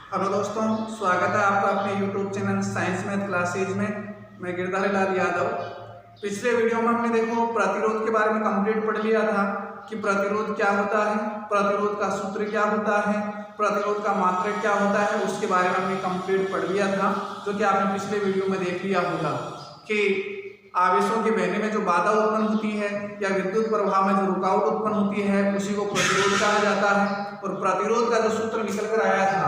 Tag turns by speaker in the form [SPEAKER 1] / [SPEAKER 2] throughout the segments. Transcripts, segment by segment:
[SPEAKER 1] Hello दोस्तों, स्वागत है आपका अपने YouTube channel science math classes में। मैं गिरधारी लाल यादव। पिछले वीडियो में हमने देखो प्रतिरोध के बारे में कंप्लीट पढ़ लिया था कि प्रतिरोध क्या होता है, प्रतिरोध का सूत्र क्या होता है, प्रतिरोध का मात्रक क्या होता है, उसके बारे में हमने कंप्लीट पढ़ लिया था, जो कि आपने पिछले वीडियो में देख लिया होगा कि आवेशों के बहने में जो बाधा उत्पन्न होती है या विद्युत प्रवाह में जो रुकावट उत्पन्न होती है उसी को प्रतिरोध कहा जाता है। और प्रतिरोध का जो सूत्र निकल कर आया था,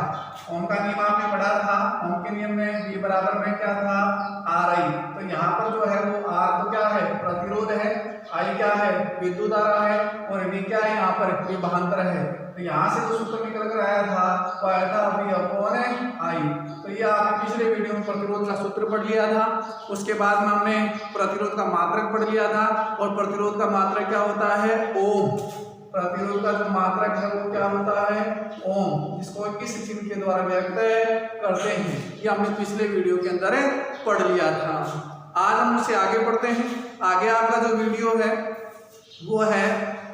[SPEAKER 1] ओम का नियम आपने पढ़ा था। ओम के नियम में V बराबर में क्या था, RI। तो यहाँ पर जो है वो R तो क्या है, प्रतिरोध है, I क्या है, विद्युत धारा है, और V क्या है, यहाँ पर विभवांतर है। तो यहाँ से जो सूत्र निकल कर आया था वो आया था V/I। तो ये आपने पिछले वीडियो में प्रतिरोध का सूत्र पढ़ लिया था। उसके बाद में हमने प्रतिरोध का मात्रक पढ़ लिया था, और प्रतिरोध का मात्रक क्या होता है, ओम। प्रतिरोध का जो मात्रक है वो क्या होता है, ओम, जिसको किस चिन्ह के द्वारा व्यक्त करते हैं, ये हमने पिछले वीडियो के अंदर पढ़ लिया था। आज हम उससे आगे बढ़ते हैं। आगे आपका जो वीडियो है वो है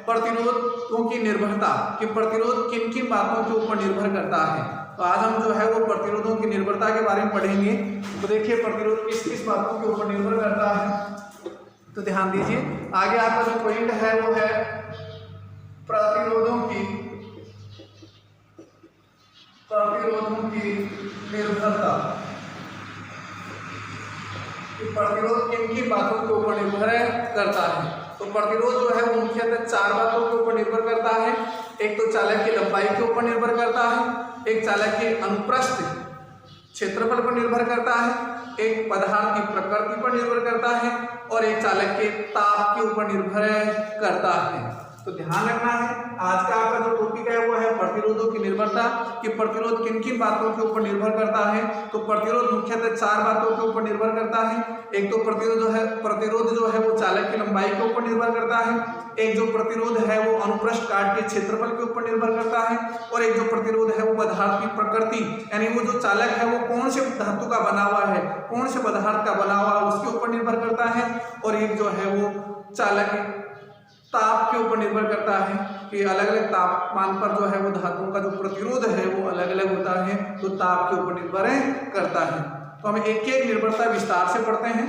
[SPEAKER 1] प्रतिरोधों की निर्भरता, कि प्रतिरोध किन किन बातों के ऊपर निर्भर करता है। तो आज हम जो है वो प्रतिरोधों की निर्भरता के बारे में पढ़ेंगे। तो देखिए प्रतिरोध किस किस बातों के ऊपर निर्भर करता है, तो ध्यान दीजिए। आगे आपका जो पॉइंट है वो है प्रतिरोधों की निर्भरता, कि प्रतिरोध किन किन बातों के ऊपर निर्भर करता है। तो प्रतिरोध जो है वो मुख्यतः चार बातों के ऊपर निर्भर करता है। एक तो चालक की लंबाई के ऊपर निर्भर करता है, एक चालक के अनुप्रस्थ क्षेत्रफल पर निर्भर करता है, एक पदार्थ की प्रकृति पर निर्भर करता है, और एक चालक के ताप के ऊपर निर्भर करता है। तो ध्यान रखना है, आज का आपका जो टॉपिक है वो है प्रतिरोधों की निर्भरता, कि प्रतिरोध किन किन बातों के ऊपर निर्भर करता है। तो प्रतिरोध मुख्यतः चार बातों के ऊपर निर्भर करता है। एक तो प्रतिरोध जो है वो चालक की लंबाई के ऊपर निर्भर करता है, एक जो प्रतिरोध है वो अनुप्रस्थ काट के क्षेत्रफल के ऊपर निर्भर करता है, और एक जो प्रतिरोध है वो पदार्थ की प्रकृति, यानी वो जो चालक है वो कौन से धातु का बना हुआ है, कौन से पदार्थ का बना हुआ है उसके ऊपर निर्भर करता है, और एक जो है वो चालक ताप के ऊपर निर्भर करता है, कि अलग अलग तापमान पर जो है वो धातुओं का जो प्रतिरोध है वो अलग अलग होता है, तो ताप के ऊपर निर्भर करता है। तो हम एक एक निर्भरता विस्तार से पढ़ते हैं।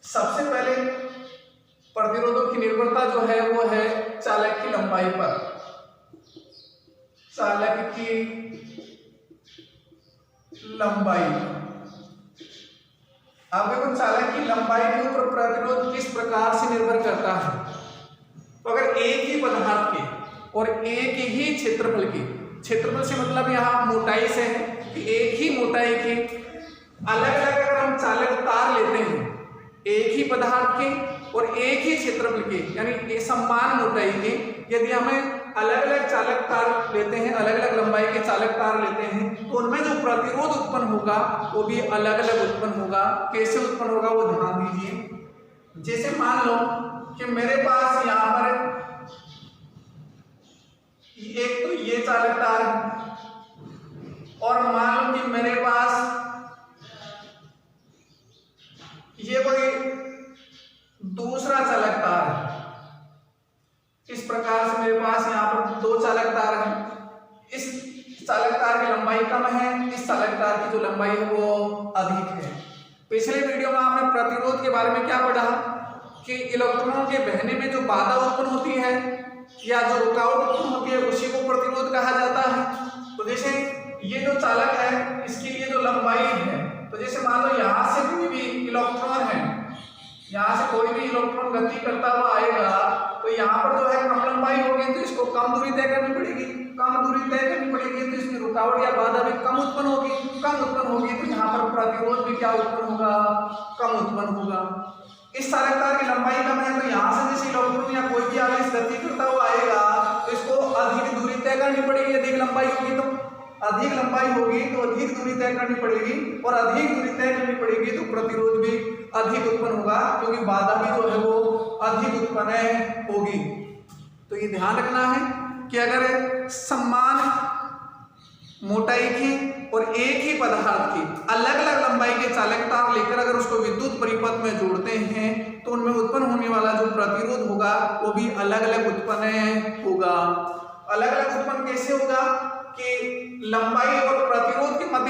[SPEAKER 1] सबसे पहले प्रतिरोधों की निर्भरता जो है वो है चालक की लंबाई पर। चालक की लंबाई, अब देखो चालक की लंबाई के ऊपर प्रतिरोध किस प्रकार से निर्भर करता है। तो अगर एक ही पदार्थ के और एक ही क्षेत्रफल के, क्षेत्रफल से मतलब यहाँ मोटाई से है कि एक ही मोटाई के अलग अलग अगर हम चालक तार लेते हैं, एक ही पदार्थ के और एक ही क्षेत्रफल के, यानी समान मोटाई के, यदि हमें अलग अलग चालक तार लेते हैं, अलग अलग लंबाई के चालक तार लेते हैं, तो उनमें जो प्रतिरोध उत्पन्न होगा वो भी अलग अलग उत्पन्न होगा। कैसे उत्पन्न होगा वो ध्यान दीजिए। जैसे मान लो कि मेरे पास यहाँ पर एक तो ये चालक तार है, और मान लो कि मेरे पास ये कोई दूसरा चालक तार है। इस प्रकार से मेरे पास यहाँ पर दो चालक तार हैं। इस चालक तार की लंबाई कम है, इस चालक तार की जो लंबाई है वो अधिक है। पिछले वीडियो में आपने प्रतिरोध के बारे में क्या पढ़ा कि इलेक्ट्रॉनों के बहने में जो बाधा उत्पन्न होती है या जो रुकावट उत्पन्न होती है उसी को प्रतिरोध कहा जाता है। तो जैसे ये जो चालक है इसकी ये जो लंबाई है, तो जैसे मान लो यहाँ से कोई भी इलेक्ट्रॉन है, यहाँ से कोई भी इलेक्ट्रॉन गति करता हुआ आएगा, तो यहाँ पर जो है कम लंबाई होगी तो इसको कम दूरी तय करनी पड़ेगी, कम दूरी तय करनी पड़ेगी तो इसकी रुकावट या बाधा भी कम उत्पन्न होगी, तो यहाँ पर प्रतिरोध भी क्या उत्पन्न होगा, कम उत्पन्न होगा। इस चालक तार की लंबाई कम है, तो यहाँ से जैसे इलेक्ट्रॉन या कोई भी आवेश गति करता हुआ आएगा तो इसको अधिक दूरी तय करनी पड़ेगी। अधिक लंबाई होगी तो अधिक दूरी तय करनी पड़ेगी, और अधिक दूरी तय करनी पड़ेगी तो प्रतिरोध भी अधिक उत्पन्न होगा, क्योंकि बाधा भी जो है वो अधिक उत्पन्न होगी। तो ये ध्यान रखना है कि अगर समान मोटाई की और एक ही पदार्थ की अलग अलग लंबाई के चालक तार लेकर अगर उसको विद्युत परिपथ में जोड़ते हैं तो उनमें उत्पन्न होने वाला जो प्रतिरोध होगा वो भी अलग अलग उत्पन्न होगा। अलग अलग उत्पन्न कैसे होगा कि लंबाई और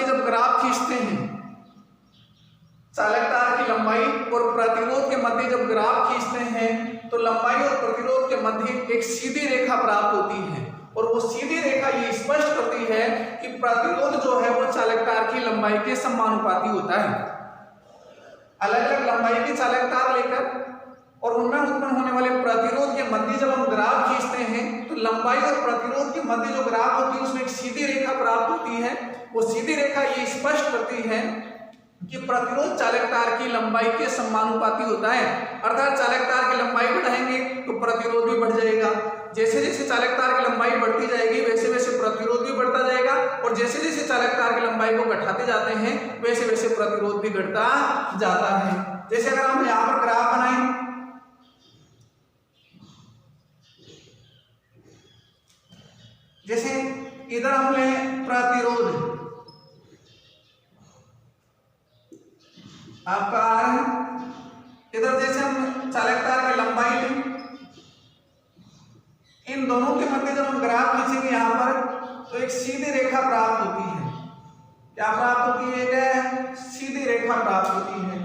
[SPEAKER 1] जब ग्राफ खींचते हैं, चालक तार की लंबाई और प्रतिरोध के मध्य जब ग्राफ खींचते हैं तो लंबाई और प्रतिरोध के मध्य एक सीधी रेखा प्राप्त होती है और वो सीधी रेखा ये स्पष्ट करती है कि प्रतिरोध जो है वो चालक तार की लंबाई के समानुपाती होता है। अलग अलग लंबाई की चालक तार लेकर और उनमें उत्पन्न होने वाले प्रतिरोध के मध्य जब हम ग्राफ खींचते हैं तो लंबाई और प्रतिरोध के मध्य जो ग्राफ होती है उसमें एक सीधी रेखा प्राप्त होती है। वो सीधी रेखा ये स्पष्ट करती है कि प्रतिरोध चालक तार की लंबाई के समानुपाती होता है, अर्थात चालक तार की लंबाई बढ़ाएंगे तो प्रतिरोध भी बढ़ जाएगा। जैसे जैसे चालक तार की लंबाई बढ़ती जाएगी वैसे वैसे प्रतिरोध भी बढ़ता जाएगा और जैसे जैसे चालक तार की लंबाई को घटाते जाते हैं वैसे वैसे प्रतिरोध भी घटता जाता है। जैसे अगर हम यहाँ पर ग्राफ बनाएं, जैसे इधर हम लें प्रतिरोध आपका आ रहा है, इधर जैसे हम चालक तार की लंबाई लें, इन दोनों के मध्य जब हम ग्राफ खींचेंगे यहाँ पर तो एक सीधी रेखा प्राप्त होती है। क्या प्राप्त होती है? क्या सीधी रेखा प्राप्त होती है।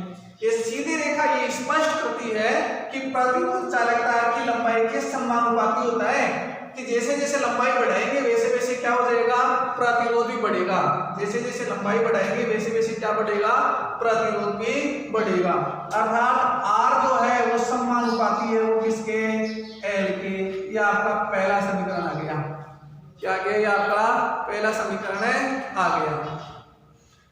[SPEAKER 1] ये सीधी रेखा ये स्पष्ट करती है कि प्रतिरोध चालक तार की लंबाई के समानुपाती होता है कि जैसे जैसे लंबाई बढ़ाएंगे वैसे वैसे क्या हो जाएगा? प्रतिरोध भी बढ़ेगा। जैसे जैसे लंबाई बढ़ाएंगे वैसे वैसे क्या बढ़ेगा? प्रतिरोध भी बढ़ेगा। अर्थात R जो है वो समानुपाती है वो किसके? L के। ये आपका पहला समीकरण आ गया। क्या आ गया? ये आपका पहला समीकरण आ गया।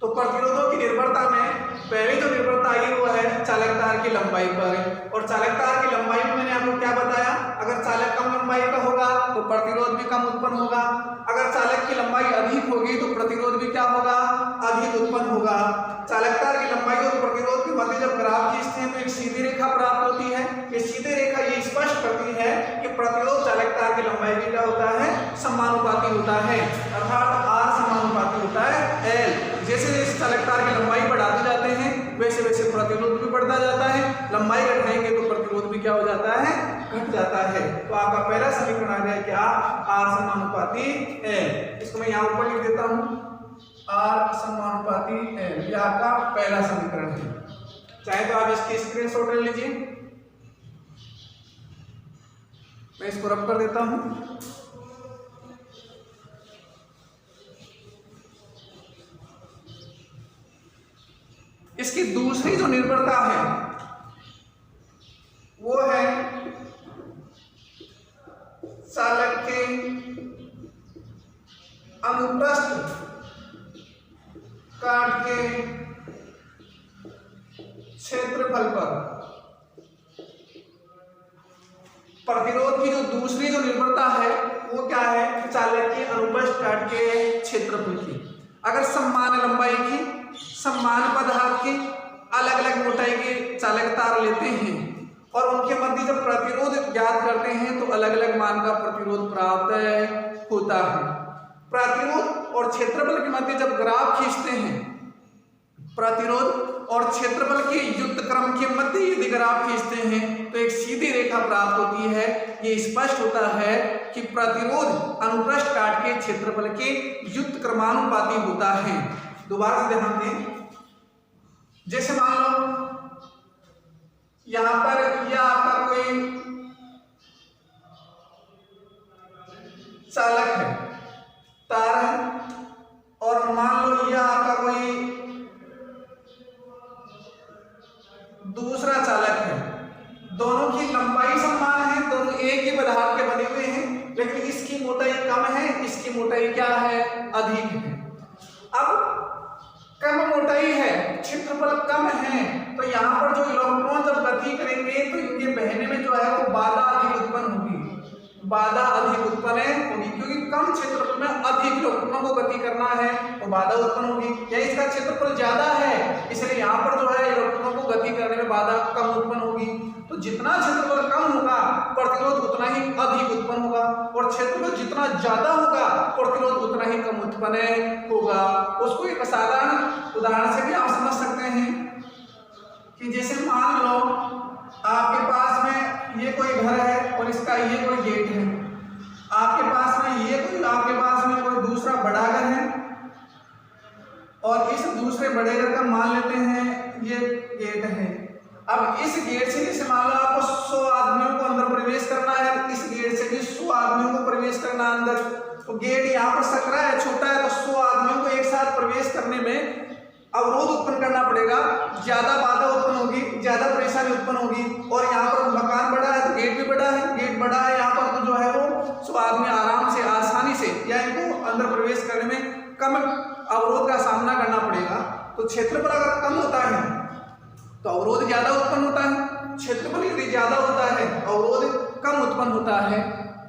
[SPEAKER 1] तो प्रतिरोधों की निर्भरता में पहली जो निर्भरता आई वो है चालक तार की लंबाई पर, और चालक तार की लंबाई में मैंने आपको क्या बताया? अगर चालक कम लंबाई का होगा तो प्रतिरोध भी कम उत्पन्न होगा, अगर चालक की लंबाई अधिक होगी तो प्रतिरोध भी क्या होगा? अधिक उत्पन्न होगा। चालक तार की लंबाई और प्रतिरोध के मध्य जब ग्राफ खींचते हैं तो एक सीधी रेखा प्राप्त होती है। ये सीधी रेखा ये स्पष्ट करती है कि प्रतिरोध चालक तार की लंबाई भी क्या होता है? समानुपाती होता है, अर्थात R समानुपाती होता है L। जैसे जैसे चालक तार की लंबाई बढ़ाते जाते हैं वैसे वैसे प्रतिरोध भी बढ़ता जाता है, लंबाई घटाएंगे तो प्रतिरोध भी क्या हो जाता है? घट जाता है। तो आपका पहला समीकरण आ गया क्या? R समानुपाती L। इसको मैं यहाँ ऊपर लिख देता हूँ, R समानुपाती L। ये आपका पहला समीकरण है। चाहे तो आप इसकी स्क्रीनशॉट ले लीजिए, मैं इसको रब कर देता हूँ। इसकी दूसरी जो निर्भरता है वो है चालक के अनुप्रस्थ काट के क्षेत्रफल पर। प्रतिरोध की जो दूसरी जो निर्भरता है वो क्या है? चालक के अनुप्रस्थ काट के क्षेत्रफल की। अगर समान लंबाई की, समान पदार्थ के, अलग अलग मोटाई के चालक तार लेते हैं और उनके मध्य जब प्रतिरोध ज्ञात करते हैं तो अलग अलग मान का प्रतिरोध प्राप्त होता है। प्रतिरोध और क्षेत्रफल के मध्य जब ग्राफ खींचते हैं, प्रतिरोध और क्षेत्रफल के युक्त क्रम के मध्य यदि ग्राफ खींचते हैं तो एक सीधी रेखा प्राप्त होती है। ये स्पष्ट होता है कि प्रतिरोध अनुप्रस्थ काट के क्षेत्रफल के युक्त क्रमानुपाती होता है। दोबारा से ध्यान दें, जैसे मान लो यहां पर यह आपका कोई चालक है, तार है, और मान लो यह आपका कोई दूसरा चालक है। दोनों की लंबाई समान है, दोनों एक ही पदार्थ के बने हुए हैं, लेकिन इसकी मोटाई कम है, इसकी मोटाई क्या है? अधिक है। अब कम मोटाई है, क्षेत्रफल कम है, तो यहाँ पर जो इलेक्ट्रॉन जब गति करेंगे तो इनके बहने में जो है वो बाधा अधिक उत्पन्न होगी। बाधा अधिक उत्पन्न होगी क्योंकि कम क्षेत्रफल में अधिक इलेक्ट्रॉनों को गति करना है तो बाधा उत्पन्न होगी। या इसका क्षेत्रफल ज्यादा है इसलिए यहाँ पर जो है इलेक्ट्रॉनों को गति करने में बाधा कम उत्पन्न होगी। तो जितना क्षेत्रफल कम होगा प्रतिरोध उतना ही अधिक उत्पन्न होगा, और क्षेत्रफल जितना ज्यादा होगा प्रतिरोध उतना ही कम उत्पन्न होगा। उसको एक साधारण उदाहरण से भी आप समझ सकते हैं कि जैसे मान लो आपके पास में ये कोई घर है और इसका ये कोई गेट है, आपके पास में ये कोई आपके पास में कोई दूसरा बड़ा घर है और इस दूसरे बड़े घर का मान लेते हैं ये गेट है। अब इस गेट से जैसे मान लो आपको 100 आदमियों को अंदर प्रवेश करना है, इस गेट से भी 100 आदमियों को प्रवेश करना अंदर, तो गेट यहाँ पर सकरा है, छोटा है, तो 100 आदमियों को एक साथ प्रवेश करने में अवरोध उत्पन्न करना पड़ेगा, ज्यादा बाधा उत्पन्न होगी, ज्यादा परेशानी उत्पन्न होगी। और यहाँ पर मकान बड़ा है तो गेट भी बड़ा है, गेट बड़ा है यहाँ पर तो जो है वो 100 आदमी आराम से आसानी से या इनको अंदर प्रवेश करने में कम अवरोध का सामना करना पड़ेगा। तो क्षेत्रफल अगर कम होता है तो अवरोध ज्यादा उत्पन्न होता है, क्षेत्रफल यदि ज्यादा होता है अवरोध कम उत्पन्न होता है।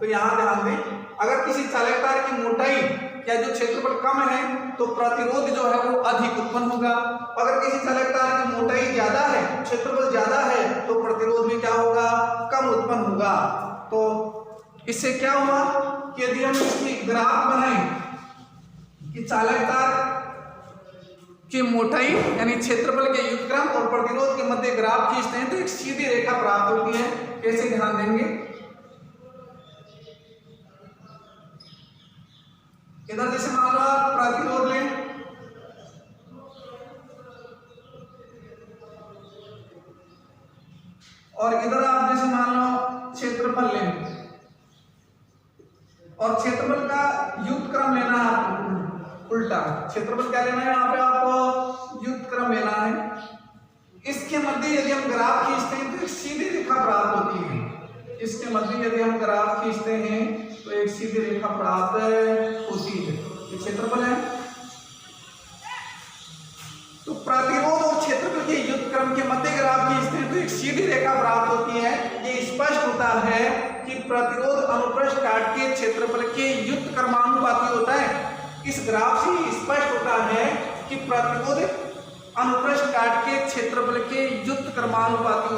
[SPEAKER 1] तो यहाँ ध्यान दें, अगर किसी चालक तार की मोटाई या जो क्षेत्रफल कम है तो प्रतिरोध जो है वो अधिक उत्पन्न होगा। अगर किसी चालक तार की मोटाई ज्यादा है, क्षेत्रफल ज्यादा है, तो प्रतिरोध भी क्या होगा, कम उत्पन्न होगा। तो इससे क्या हुआ कि यदि हम इसकी ग्राफ बनाएं कि चालक तार की मोटाई यानी क्षेत्रफल के युग्मक्रम और प्रतिरोध के मध्य ग्राफ खींचते हैं तो एक सीधी रेखा प्राप्त होती है। कैसे, ध्यान देंगे, इधर जैसे मान लो आप प्रतिरोध लें और इधर आप जैसे मान लो क्षेत्रफल लें, और क्षेत्रफल का युग्मक्रम लेना है आपको, उल्टा क्षेत्रफल क्या लेना है, यहाँ पे आपको युग्मक्रम लेना है। इसके मध्य यदि हम ग्राफ खींचते हैं तो एक सीधी रेखा प्राप्त होती है। इसके मध्य यदि हम ग्राफ खींचते हैं तो एक सीधी रेखा प्राप्त होती है। ये क्षेत्रफल है। तो प्रतिरोध और क्षेत्रफल के युग्मक्रम के मध्य ग्राफ खींचते हैं तो एक सीधी रेखा प्राप्त होती है। ये स्पष्ट होता है कि प्रतिरोध अनुप्रस्थ काट के क्षेत्रफल के युग्मक्रमानुपाती होता है। इस ग्राफ से स्पष्ट होता है कि प्रतिरोध अनुप्रस्थ काट के क्षेत्रफल के युग्मक्रमानुपाती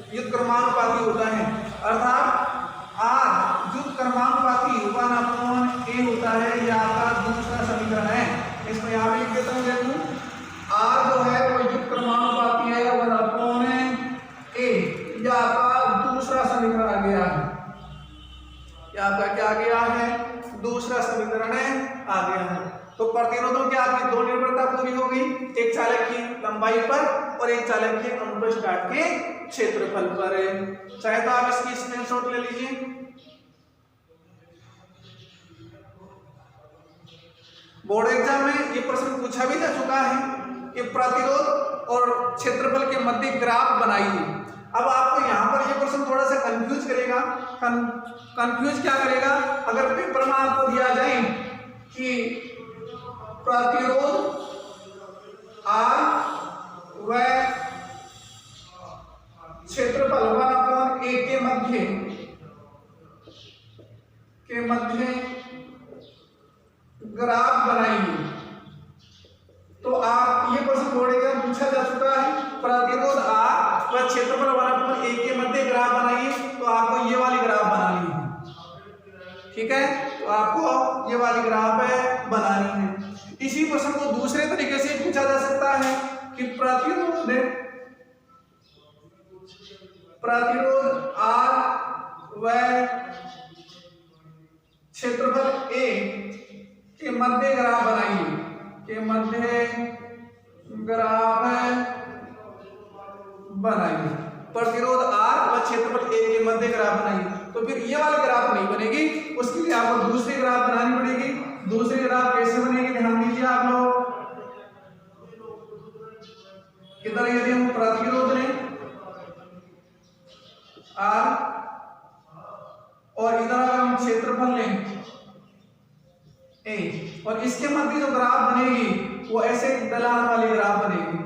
[SPEAKER 1] युग्मक्रमानुपाती होता है। अर्थात R युग्मक्रमानुपाती 1/a होता है। यह आपका दूसरा समीकरण है। इसको यहाँ पे लिख देता हूँ, देखो R जो है वो युग्मक्रमानुपाती है 1/a। यह आपका दूसरा समीकरण आ गया है। यह आपका क्या आ गया है, दूसरा समीकरण आ गया है। तो प्रतिरोधों की आपकी दो निर्भरता पूरी हो गई, एक चालक की लंबाई पर और एक चालक के अनुप्रस्थ काट के क्षेत्रफल पर। चाहे तो आप इसकी स्क्रीनशॉट ले लीजिए। बोर्ड एग्जाम में ये प्रश्न पूछा भी जा चुका है कि प्रतिरोध और क्षेत्रफल के मध्य ग्राफ बनाइए। अब आपको यहाँ पर ये प्रश्न थोड़ा सा कंफ्यूज करेगा। कंफ्यूज क्या करेगा, अगर पेपर में आपको दिया जाए कि प्रतिरोध R व क्षेत्रफल 1/a के मध्य ग्राफ बनाएंगे, तो आप ये प्रश्न बोर्ड एग्जाम पूछा जा चुका है। प्रतिरोध R व क्षेत्रफल 1/a के मध्य ग्राफ बनाइए, तो आपको ये वाली ग्राफ बनानी है। ठीक है, तो आपको ये वाली ग्राफ बनानी है। इसी प्रश्न को दूसरे तरीके से पूछा जा सकता है कि प्रतिरोध R व क्षेत्रफल A के मध्य ग्राफ बनाइए, के मध्य ग्राफ बनाइए। प्रतिरोध R व क्षेत्रफल A के मध्य ग्राफ बनाइए। तो फिर ये वाली ग्राफ नहीं बनेगी, उसके लिए आपको दूसरी ग्राफ बनानी पड़ेगी। दूसरी ग्राफ कैसे बनेगी, ध्यान दीजिए आप लोग। इधर यदि हम प्रतिरोध लें R और इधर अगर हम क्षेत्रफल लें A, और इसके मध्य जो ग्राफ बनेगी वो ऐसे ढलान वाली ग्राफ बनेगी।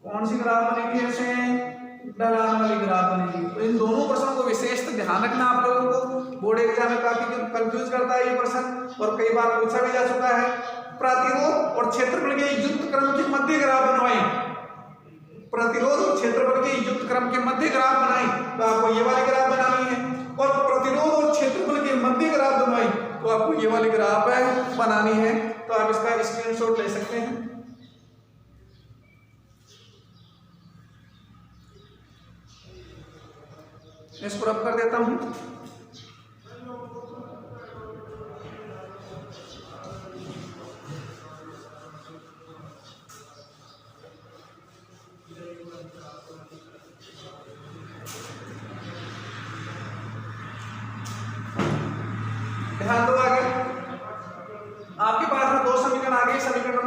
[SPEAKER 1] कौन सी ग्राफ बनेगी, ऐसे ढलान वाली ग्राफ बनेगी। तो इन दोनों प्रश्नों को विशेष ध्यान रखना आप लोगों को। बोर्ड एग्जाम में काफी कंफ्यूज करता है ये प्रश्न और कई बार पूछा भी जा चुका है। प्रतिरोध और क्षेत्रफल के युग्मक्रम के मध्य ग्राफ बनवाएं, प्रतिरोध और क्षेत्रफल के युग्मक्रम के मध्य ग्राफ बनाएं, तो आपको ये वाली ग्राफ बनानी है। और प्रतिरोध और क्षेत्रफल के मध्य ग्राफ बनवाएं, तो आपको ये वाली ग्राफ बनानी है। तो आप इसका स्क्रीनशॉट ले सकते हैं। इसको रब कर देता हूं।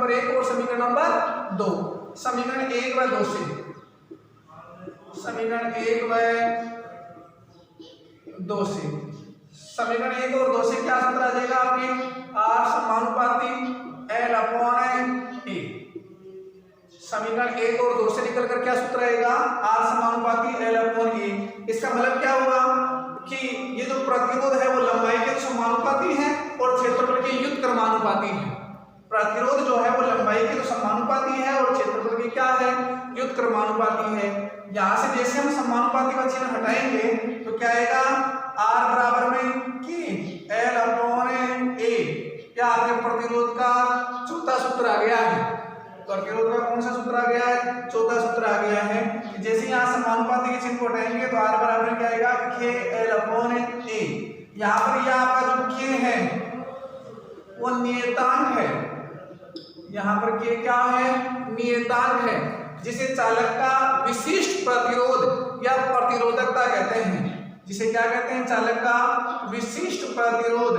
[SPEAKER 1] नंबर 1 और समीकरण नंबर 2। समीकरण 1 व 2 से, समीकरण 1 व 2 से, समीकरण 1 और 2 से क्या सूत्र आ जाएगा आपके, R समानुपाती L अपॉन A। समीकरण 1 और 2 से निकल कर क्या सूत्र आएगा, R समानुपाती L अपॉन A। इसका मतलब क्या हुआ कि ये जो प्रतिरोध है वो लंबाई के समानुपाती है और क्षेत्रफल के युक्त क्रमानुपाती है। प्रतिरोध जो है वो लंबाई के समानुपाती है और क्षेत्रफल की क्या है, युक्त क्रमानुपाती है। यहाँ से जैसे हम समानुपाती का चिन्ह हटाएंगे तो क्या आएगा, R बराबर में कि L अपॉन A। क्या आपके प्रतिरोध का चौथा सूत्र आ गया है। प्रतिरोध का कौन सा सूत्र आ गया है, चौथा सूत्र आ गया है। जैसे यहाँ समानुपाती के चिन्ह को हटाएंगे तो R बराबर में क्या आएगा, K L अपॉन A। यहाँ पर यह आपका जो K है वो नियतांक है, यहाँ पर K क्या है, नियतांक है, जिसे चालक का विशिष्ट प्रतिरोध या प्रतिरोधकता कहते हैं। जिसे क्या कहते हैं, चालक का विशिष्ट प्रतिरोध,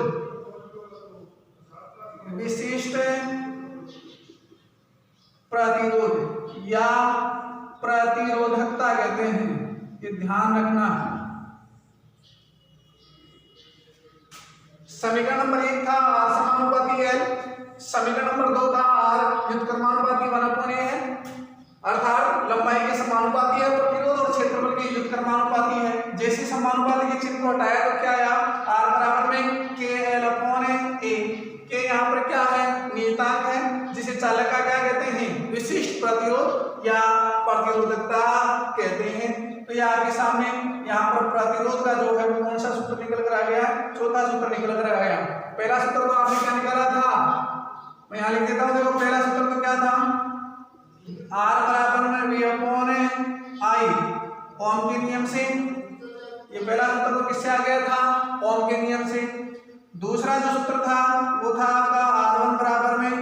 [SPEAKER 1] विशिष्ट प्रतिरोध या प्रतिरोधकता कहते हैं। ये ध्यान रखना। समीकरण नंबर 1 था R समानुपाती L, समीकरण नंबर 2 था R युक्त क्रमानुपाती 1/A है, अर्थात लंबाई के समानुपाती है प्रतिरोध और क्षेत्रफल के युक्त क्रमानुपाती है। जैसे समानुपाती के चिन्ह को हटाया तो क्या आया, R बराबर में KL अपॉन A। के यहाँ पर क्या है, नियतांक है, जिसे चालक का क्या कहते हैं, विशिष्ट प्रतिरोध या प्रतिरोधकता कहते हैं। तो ये आपके सामने यहाँ पर प्रतिरोध का जो है वो कौन सा सूत्र निकल कर आ गया, चौथा सूत्र निकल कर आ गया। पहला सूत्र तो आपने क्या निकाला था, मैं यहाँ लिख देता हूँ, देखो पहला सूत्र तो क्या था, R बराबर में V अपॉन I ओम के नियम से। ये पहला सूत्र तो किससे आ गया था, ओम के नियम से। दूसरा जो सूत्र था वो था आपका R1 बराबर में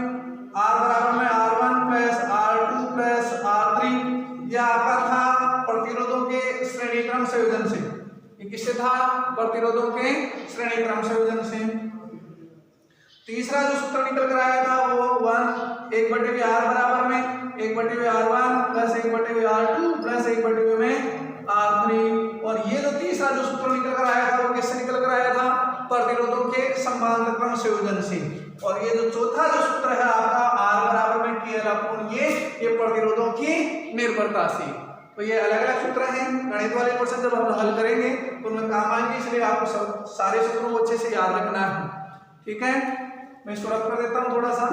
[SPEAKER 1] R1 plus R2 plus R3। यह आपका था प्रतिरोधों के श्रेणी क्रम संयोजन से। ये किससे था, प्रतिरोधों के श्रेणी क्रम संयोजन से। तीसरा जो सूत्र निकल कर आया था वो 1/R बराबर में 1/R1 plus 1/R2 plus 1/R3। और ये जो तीसरा जो सूत्र निकल कर आया था वो किससे निकल कर आया था, प्रतिरोधों के समांतर क्रम संयोजन से। और ये जो चौथा जो सूत्र है आपका R बराबर में KL अपॉन ये प्रतिरोधों की निर्भरता से। तो ये अलग अलग सूत्र हैं, गणित वाले क्वेश्चन जब हम हल करेंगे तो उनमें काम आएंगे, इसलिए आपको सारे सूत्रों को अच्छे से याद रखना है। ठीक है, मैं इसको रख कर देता हूँ थोड़ा सा।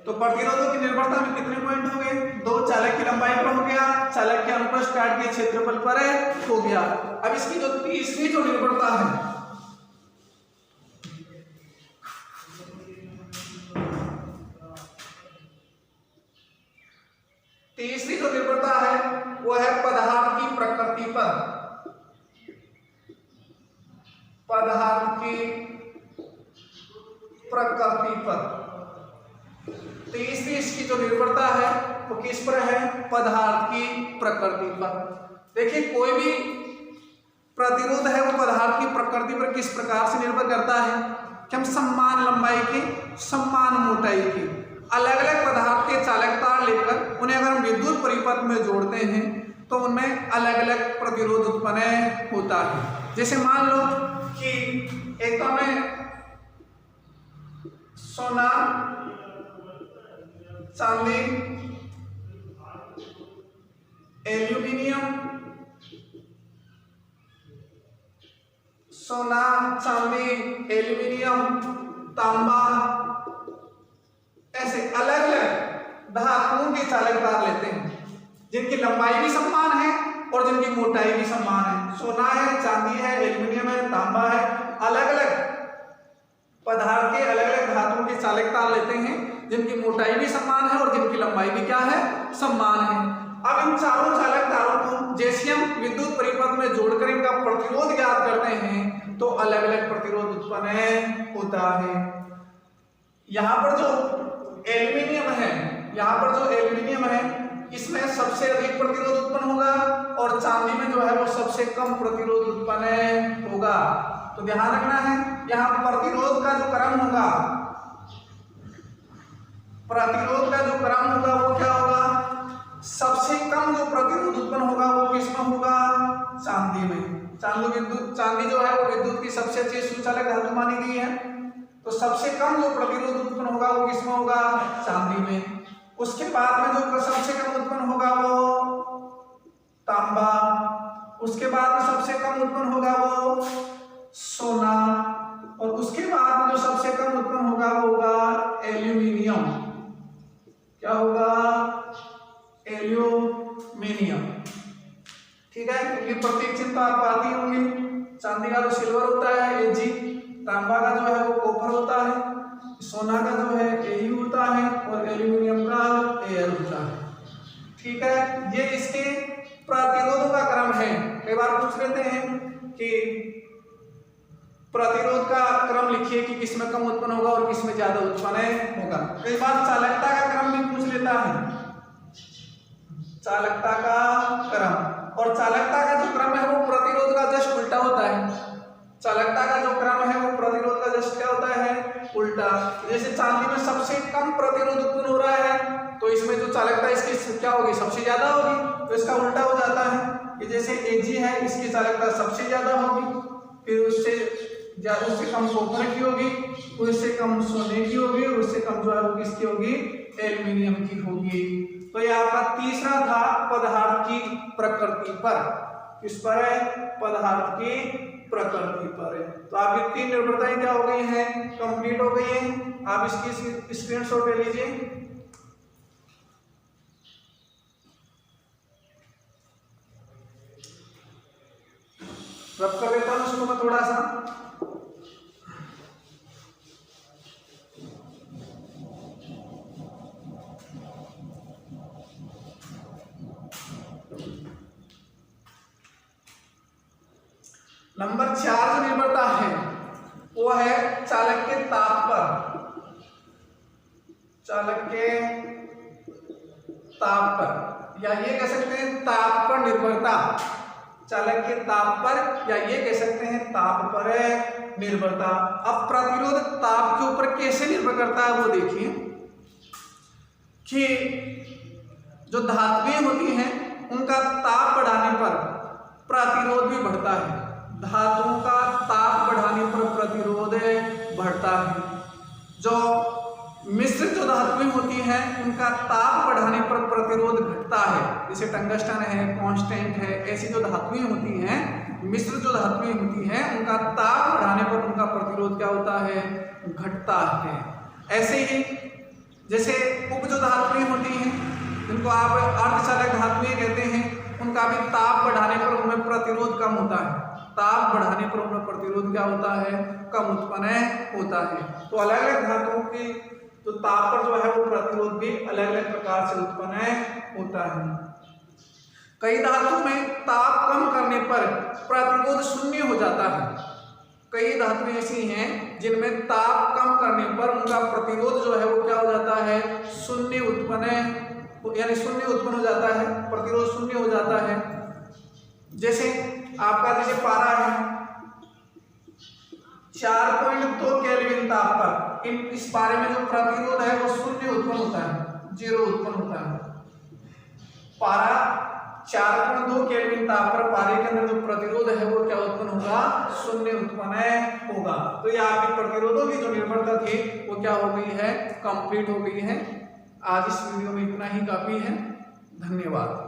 [SPEAKER 1] तो प्रतिरोधों की निर्भरता में कितने पॉइंट हो गए, 2 चालक की लंबाई पर हो गया, चालक के अनुप्रस्थ काट के क्षेत्रफल पर हो गया। अब इसकी जो तीसरी जो निर्भरता है, तीसरी जो निर्भरता है वो है पदार्थ की प्रकृति पर। पदार्थ की प्रकृति पर तीसरी इसकी जो निर्भरता है वो किस पर है, पदार्थ की प्रकृति पर। देखिए कोई भी प्रतिरोध है वो पदार्थ की प्रकृति पर किस प्रकार से निर्भर करता है कि हम समान लंबाई की, समान मोटाई की अलग अलग पदार्थ के चालक तार लेकर उन्हें अगर हम विद्युत परिपथ में जोड़ते हैं तो उनमें अलग अलग प्रतिरोध उत्पन्न होता है। जैसे मान लो कि एक तो हमें सोना, चांदी, एल्यूमिनियम, सोना, चांदी, एल्यूमिनियम, तांबा, ऐसे अलग अलग धातुओं के चालक तार लेते हैं जिनकी लंबाई भी समान है और जिनकी मोटाई भी समान है। सोना है, चांदी है, एल्यूमिनियम है, तांबा है, अलग अलग पदार्थ के अलग अलग धातुओं के चालक तार लेते हैं जिनकी मोटाई भी समान है और जिनकी लंबाई भी क्या है, समान है। अब इन चारों चालक तारों को जैसे हम विद्युत परिपथ में जोड़कर इनका प्रतिरोध ज्ञात करते हैं तो अलग अलग प्रतिरोध उत्पन्न होता है। यहाँ पर जो एल्यूमिनियम है, यहाँ पर जो एल्यूमिनियम है इसमें सबसे अधिक प्रतिरोध उत्पन्न होगा और चांदी में जो है वो सबसे कम प्रतिरोध उत्पन्न होगा। तो ध्यान रखना है, यहाँ प्रतिरोध का जो क्रम होगा, प्रतिरोध का जो क्रम होगा वो क्या होगा, सबसे कम जो प्रतिरोध उत्पन्न होगा वो किसमें होगा, चांदी में। चांदी जो है वो विद्युत की सबसे अच्छी सुचालक धातु मानी गई है, तो सबसे कम जो प्रतिरोध उत्पन्न होगा वो किसमें होगा, चांदी में। उसके बाद में जो सबसे कम उत्पन्न होगा वो तांबा, उसके बाद में सबसे कम उत्पन्न होगा वो सोना, और उसके बाद में जो सबसे कम उत्पन्न होगा वो होगा एल्यूमिनियम। क्या होगा, एल्यूमिनियम। ठीक है, क्योंकि प्रतीक चिन्ह तो आपको आती होंगी। चांदी का जो सिल्वर होता है Ag, तांबा का जो है वो कॉपर होता है, सोना का जो है Au होता है और एल्यूमिनियम का Al होता है। ठीक है, ये इसके प्रतिरोधों का क्रम है। कई बार पूछ लेते हैं कि प्रतिरोध का क्रम लिखिए कि किसमें कम उत्पन्न होगा और किसमें ज्यादा उत्पन्न होगा। कई बार चालकता का क्रम भी पूछ लेता है, चालकता का क्रम। और चालकता का जो क्रम है वो प्रतिरोध का जस्ट उल्टा होता है। चालकता का जो क्रम है वो प्रतिरोध का जस्ट क्या होता है, उल्टा। जैसे चांदी में सबसे कम प्रतिरोध उत्पन्न हो रहा है तो इसमें जो चालकता इसकी क्या होगी, सबसे ज्यादा होगी, तो इसका उल्टा हो जाता है कि जैसे Ag है इसकी चालकता सबसे ज्यादा होगी, फिर उससे कम कॉपर की होगी, उससे कम सोने की होगी, और उससे कम जो है वो किसकी होगी, एल्यूमिनियम की होगी। तो ये आपका तीसरा था पदार्थ की प्रकृति पर। किस पर है, पदार्थ की प्रकृति पर है। तो आपकी 3 निर्भरताएं क्या हो गई हैं, कंप्लीट हो गई हैं। आप इसकी स्क्रीनशॉट ले लीजिए। रब कर देता हूं इसको मैं थोड़ा सा। नंबर 4 जो निर्भरता है वो है चालक के ताप पर। चालक के ताप पर, या ये कह सकते हैं ताप पर निर्भरता। चालक के ताप पर, या ये कह सकते हैं ताप पर निर्भरता। अब प्रतिरोध ताप के ऊपर कैसे निर्भर करता है वो देखिए कि जो धातुएं होती हैं उनका ताप बढ़ाने पर प्रतिरोध भी बढ़ता है। धातुओं का ताप बढ़ाने पर प्रतिरोध बढ़ता है। जो मिश्रित जो धातुएं होती हैं उनका ताप बढ़ाने पर प्रतिरोध घटता है। जैसे टंगस्टन है, कांस्टेंट है, ऐसी जो धातुएं होती हैं, मिश्रित जो धातुएं होती हैं, उनका ताप बढ़ाने पर उनका प्रतिरोध क्या होता है, घटता है। ऐसे ही जैसे उप जो धातुएं होती हैं जिनको आप अर्धचालक धातुएं कहते हैं, उनका भी ताप बढ़ाने पर उनमें प्रतिरोध कम होता है। ताप बढ़ाने पर उनमें प्रतिरोध क्या होता है, कम उत्पन्न होता है। तो अलग अलग धातुओं की तो ताप पर जो है वो प्रतिरोध भी अलग अलग प्रकार से उत्पन्न होता है। कई धातु में ताप कम करने पर प्रतिरोध शून्य हो जाता है। कई धातुएं ऐसी हैं जिनमें ताप कम करने पर उनका प्रतिरोध जो है वो क्या हो जाता है, शून्य उत्पन्न, यानी शून्य उत्पन्न हो जाता है, प्रतिरोध शून्य हो जाता है। जैसे आपका जैसे पारा है 4.2 केल्विन ताप पर, इस पारे में जो प्रतिरोध है वो शून्य उत्पन्न होता है, 0 उत्पन्न होता है। पारा 4.2 केल्विन ताप पर पारे के अंदर जो प्रतिरोध है वो क्या उत्पन्न होगा, शून्य उत्पन्न होगा। तो ये आपकी प्रतिरोधों की जो निर्भरता थी वो क्या हो गई है, कंप्लीट हो गई है। आज इस वीडियो में इतना ही काफी है। धन्यवाद।